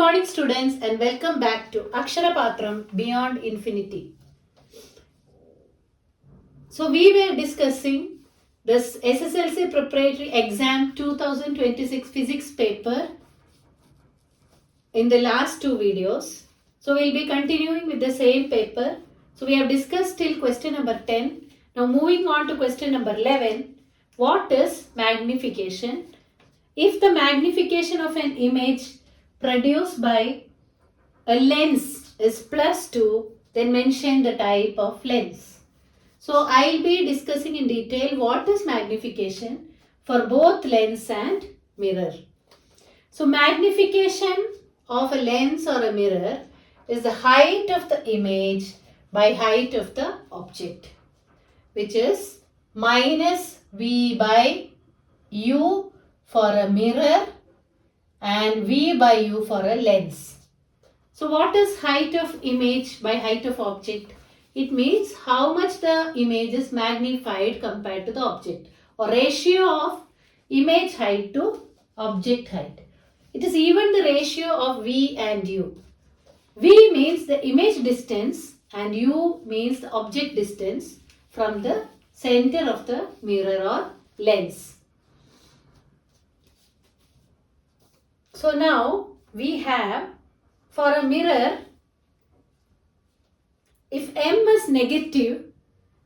morning students and welcome back to Akshara Beyond Infinity. So we were discussing this SSLC Preparatory Exam 2026 Physics paper in the last two videos. So we'll be continuing with the same paper. So we have discussed till question number 10. Now moving on to question number 11. What is magnification? If the magnification of an image produced by a lens is +2, then mention the type of lens. So I'll be discussing in detail what is magnification for both lens and mirror. So magnification of a lens or a mirror is the height of the image by height of the object, which is -V by U for a mirror and V by U for a lens. So what is height of image by height of object? It means how much the image is magnified compared to the object, or ratio of image height to object height. It is even the ratio of V and U. V means the image distance and U means the object distance from the center of the mirror or lens. So now we have for a mirror, if M is negative,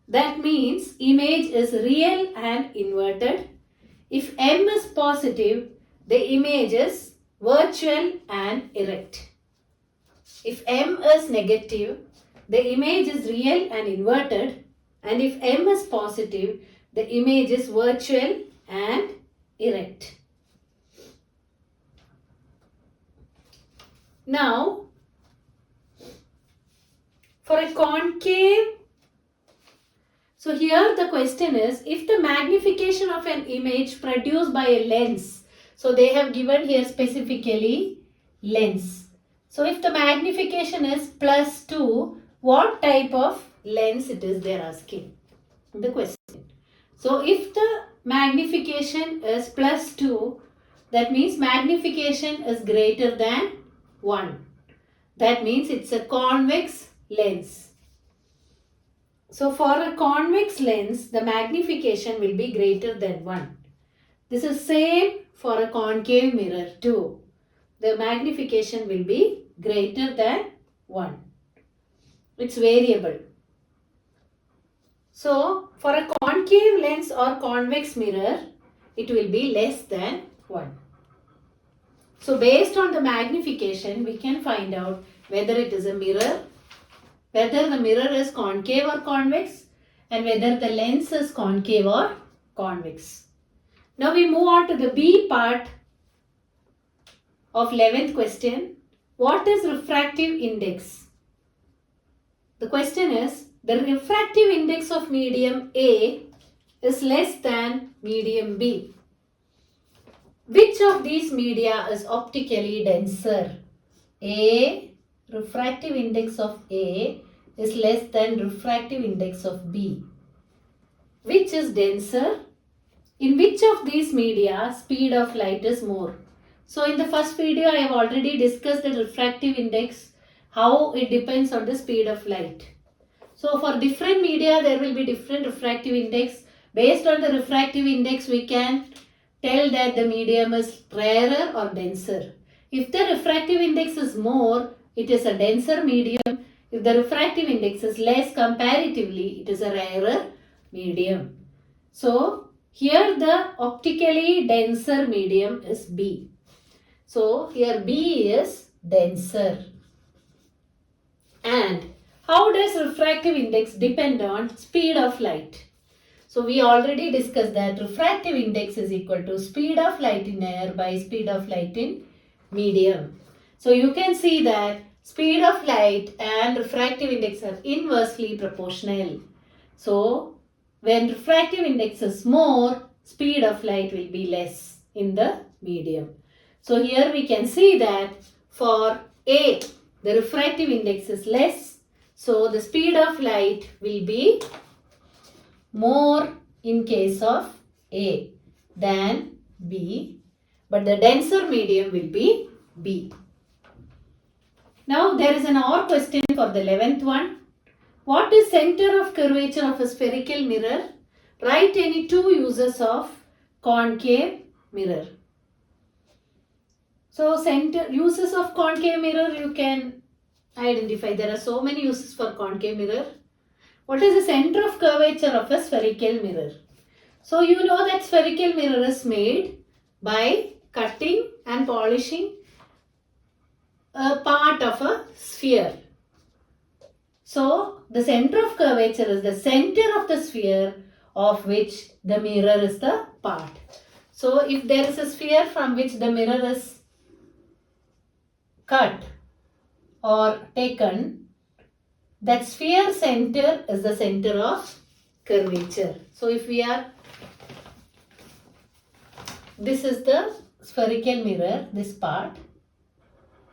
that means image is real and inverted. If M is positive, the image is virtual and erect. If M is negative, the image is real and inverted, and if M is positive, the image is virtual and erect. Now, for a concave, so here the question is, if the magnification of an image produced by a lens, so they have given here specifically lens. So if the magnification is +2, what type of lens it is they are asking the question. So if the magnification is +2, that means magnification is greater than 1. That means it's a convex lens. So for a convex lens, the magnification will be greater than 1. This is same for a concave mirror too. The magnification will be greater than 1. It's variable. So for a concave lens or convex mirror, it will be less than 1. So based on the magnification, we can find out whether it is a mirror, whether the mirror is concave or convex, and whether the lens is concave or convex. Now we move on to the B part of 11th question. What is refractive index? The question is, the refractive index of medium A is less than medium B. Which of these media is optically denser? A, refractive index of A is less than refractive index of B. Which is denser? In which of these media speed of light is more? So in the first video I have already discussed the refractive index, how it depends on the speed of light. So for different media there will be different refractive index. Based on the refractive index we can tell that the medium is rarer or denser. If the refractive index is more, it is a denser medium. If the refractive index is less comparatively, it is a rarer medium. So here the optically denser medium is B. So here B is denser. And how does refractive index depend on speed of light? So we already discussed that refractive index is equal to speed of light in air by speed of light in medium. So you can see that speed of light and refractive index are inversely proportional. So when refractive index is more, speed of light will be less in the medium. So here we can see that for A, the refractive index is less. So the speed of light will be more in case of A than B, but the denser medium will be B. Now there is an OR question for the 11th one. What is center of curvature of a spherical mirror? Write any two uses of concave mirror. So center uses of concave mirror you can identify. There are so many uses for concave mirror. What is the center of curvature of a spherical mirror? So you know that spherical mirror is made by cutting and polishing a part of a sphere. So the center of curvature is the center of the sphere of which the mirror is the part. So if there is a sphere from which the mirror is cut or taken, that sphere center is the center of curvature. So if we are, this is the spherical mirror, this part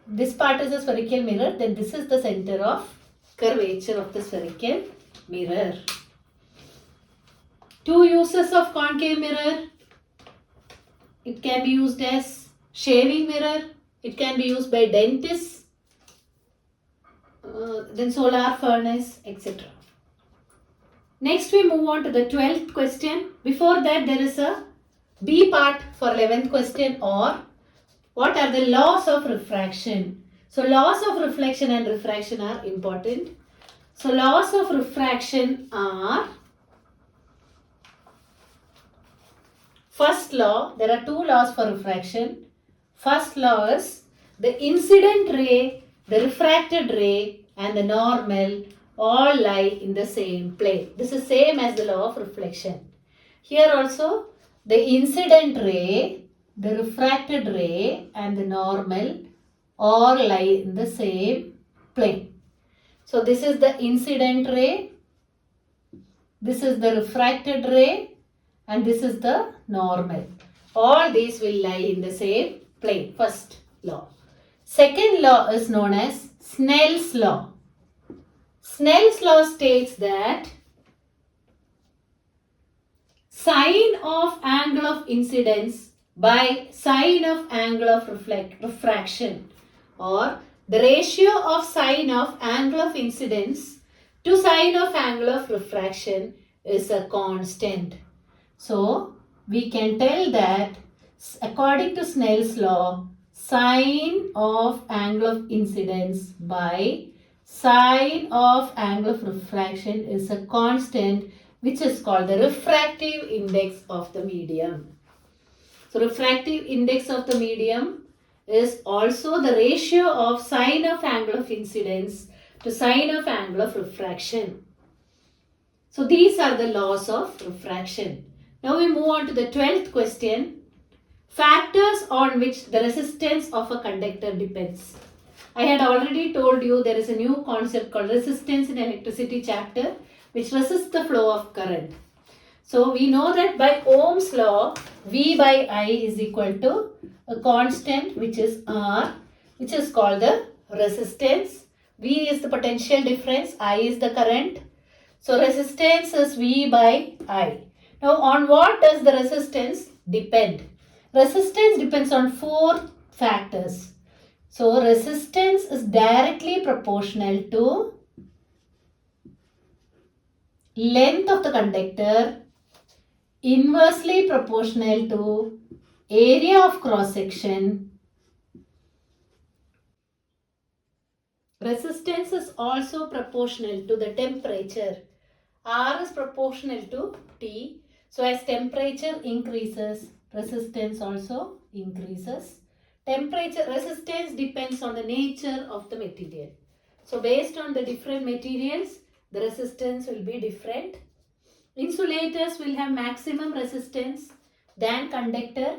is a spherical mirror, then this is the center of curvature of the spherical mirror. Two uses of concave mirror. It can be used as shaving mirror. It can be used by dentists, then solar furnace, etc. Next we move on to the 12th question. Before that there is a B part for 11th question, or what are the laws of refraction? So laws of reflection and refraction are important. So laws of refraction are, first law, there are two laws for refraction. First law is the incident ray, the refracted ray and the normal all lie in the same plane. This is same as the law of reflection. Here also the incident ray, the refracted ray and the normal all lie in the same plane. So this is the incident ray, this is the refracted ray and this is the normal. All these will lie in the same plane. First law. Second law is known as Snell's law. Snell's law states that sine of angle of incidence by sine of angle of refraction, or the ratio of sine of angle of incidence to sine of angle of refraction is a constant. So we can tell that according to Snell's law, sine of angle of incidence by sine of angle of refraction is a constant, which is called the refractive index of the medium. So refractive index of the medium is also the ratio of sine of angle of incidence to sine of angle of refraction. So these are the laws of refraction. Now we move on to the 12th question. Factors on which the resistance of a conductor depends. I had already told you there is a new concept called resistance in electricity chapter, which resists the flow of current. So we know that by Ohm's law, V by I is equal to a constant which is R, which is called the resistance. V is the potential difference, I is the current. So resistance is V by I. Now on what does the resistance depend? Resistance depends on four factors. So resistance is directly proportional to length of the conductor, inversely proportional to area of cross section. Resistance is also proportional to the temperature. R is proportional to T. So as temperature increases, resistance also increases. Temperature resistance depends on the nature of the material. So based on the different materials, the resistance will be different. Insulators will have maximum resistance than conductor,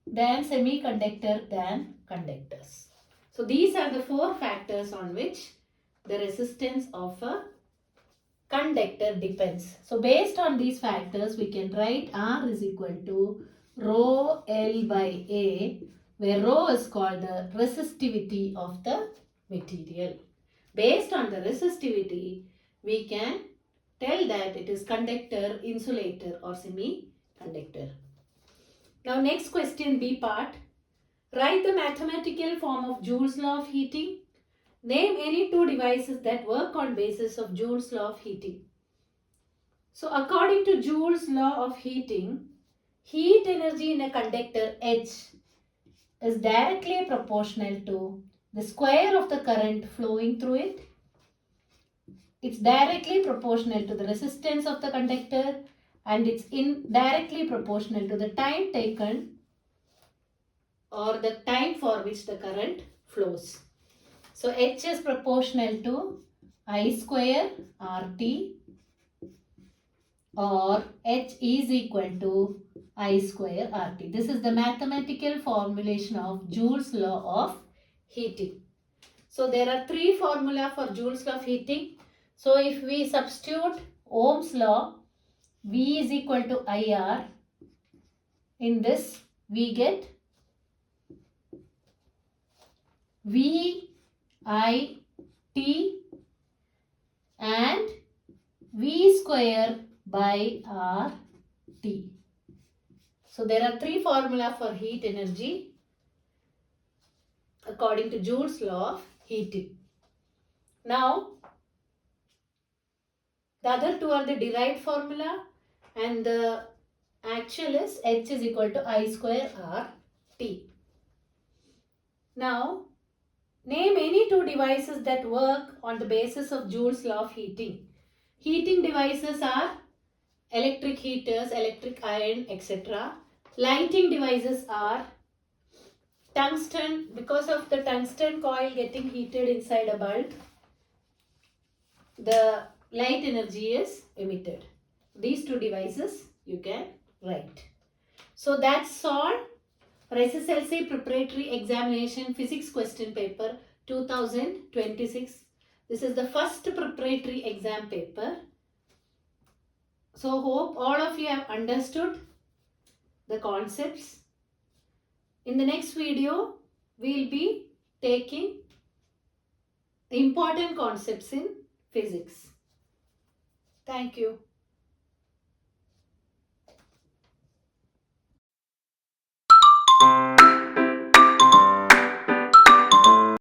than semiconductor, than conductors. So these are the four factors on which the resistance of a conductor depends. So based on these factors, we can write R is equal to rho L by A, where rho is called the resistivity of the material. Based on the resistivity, we can tell that it is conductor, insulator or semiconductor. Now next question, B part. Write the mathematical form of Joule's law of heating. Name any two devices that work on basis of Joule's law of heating. So according to Joule's law of heating, heat energy in a conductor H is directly proportional to the square of the current flowing through it. It's directly proportional to the resistance of the conductor, and it's indirectly proportional to the time taken or the time for which the current flows. So H is proportional to I square RT, or H is equal to I square RT. This is the mathematical formulation of Joule's law of heating. So there are three formula for Joule's law of heating. So if we substitute Ohm's law, V is equal to IR. In this we get V I T and V square by R T. So there are three formula for heat energy according to Joule's law of heating. Now the other two are the derived formula, and the actual is H is equal to I square R T. Now name any two devices that work on the basis of Joule's law of heating. Heating devices are electric heaters, electric iron, etc. Lighting devices are tungsten. Because of the tungsten coil getting heated inside a bulb, the light energy is emitted. These two devices you can write. So that's all for SSLC Preparatory Examination Physics Question Paper 2026. This is the first preparatory exam paper. So hope all of you have understood the concepts. In the next video, we will be taking important concepts in physics. Thank you.